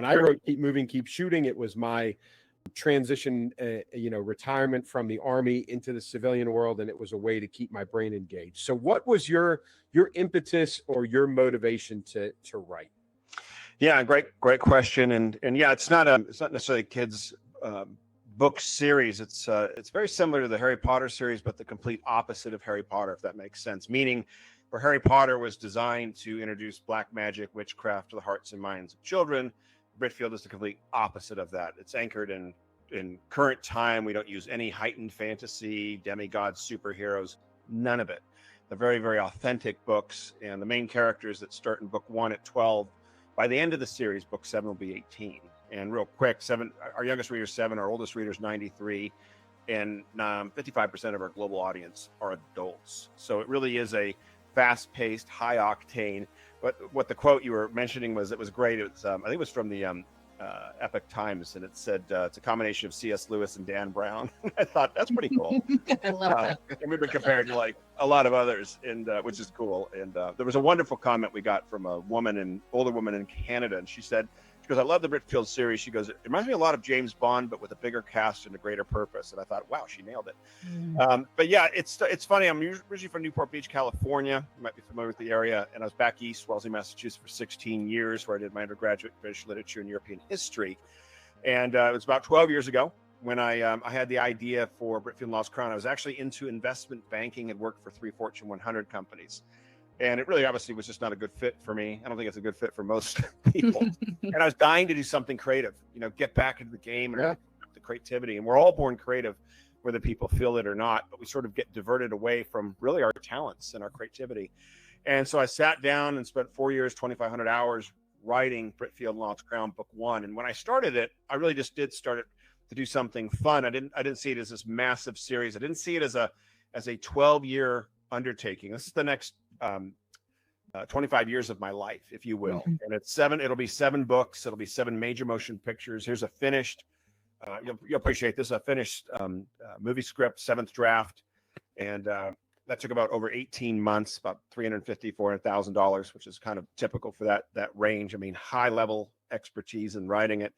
when I wrote Keep Moving, Keep Shooting, it was my transition, retirement from the Army into the civilian world, and it was a way to keep my brain engaged. So what was your impetus or your motivation to write? Yeah, great question. And yeah, it's not necessarily a kids book series. It's very similar to the Harry Potter series, but the complete opposite of Harry Potter, if that makes sense. Meaning, where Harry Potter was designed to introduce black magic, witchcraft to the hearts and minds of children, Britfield is the complete opposite of that. It's anchored in current time. We don't use any heightened fantasy, demigods, superheroes, none of it. They're very, very authentic books, and the main characters that start in book 1 at 12, by the end of the series, book 7 will be 18. And real quick, our youngest reader is 7, our oldest reader is 93, and 55% of our global audience are adults. So it really is a fast-paced, high-octane. But what the quote you were mentioning was, it was great. It was, I think it was from the Epic Times, and it said it's a combination of C.S. Lewis and Dan Brown. I thought that's pretty cool. I love that. And we've been compared to like a lot of others, and which is cool. And there was a wonderful comment we got from a older woman in Canada, and she goes, I love the Britfield series. She goes, it reminds me a lot of James Bond, but with a bigger cast and a greater purpose. And I thought, wow, she nailed it. But yeah, it's funny. I'm originally from Newport Beach, California. You might be familiar with the area. And I was back east, Wellesley, Massachusetts for 16 years, where I did my undergraduate British literature and European history. And it was about 12 years ago when I had the idea for Britfield Lost Crown. I was actually into investment banking and worked for 3 Fortune 100 companies. And it really obviously was just not a good fit for me. I don't think it's a good fit for most people. And I was dying to do something creative, get back into the game and the creativity. And we're all born creative, whether people feel it or not, but we sort of get diverted away from really our talents and our creativity. And so I sat down and spent 4 years, 2,500 hours writing Britfield Lost Crown book 1. And when I started it, I really just did start it to do something fun. I didn't see it as this massive series. I didn't see it as a 12-year undertaking. This is the next 25 years of my life, if you will. And it'll be 7 books. It'll be 7 major motion pictures. Here's a finished, you'll appreciate this, a finished movie script, 7th draft. And that took about over 18 months, about $350,000, $400,000, which is kind of typical for that range. I mean, high level expertise in writing it.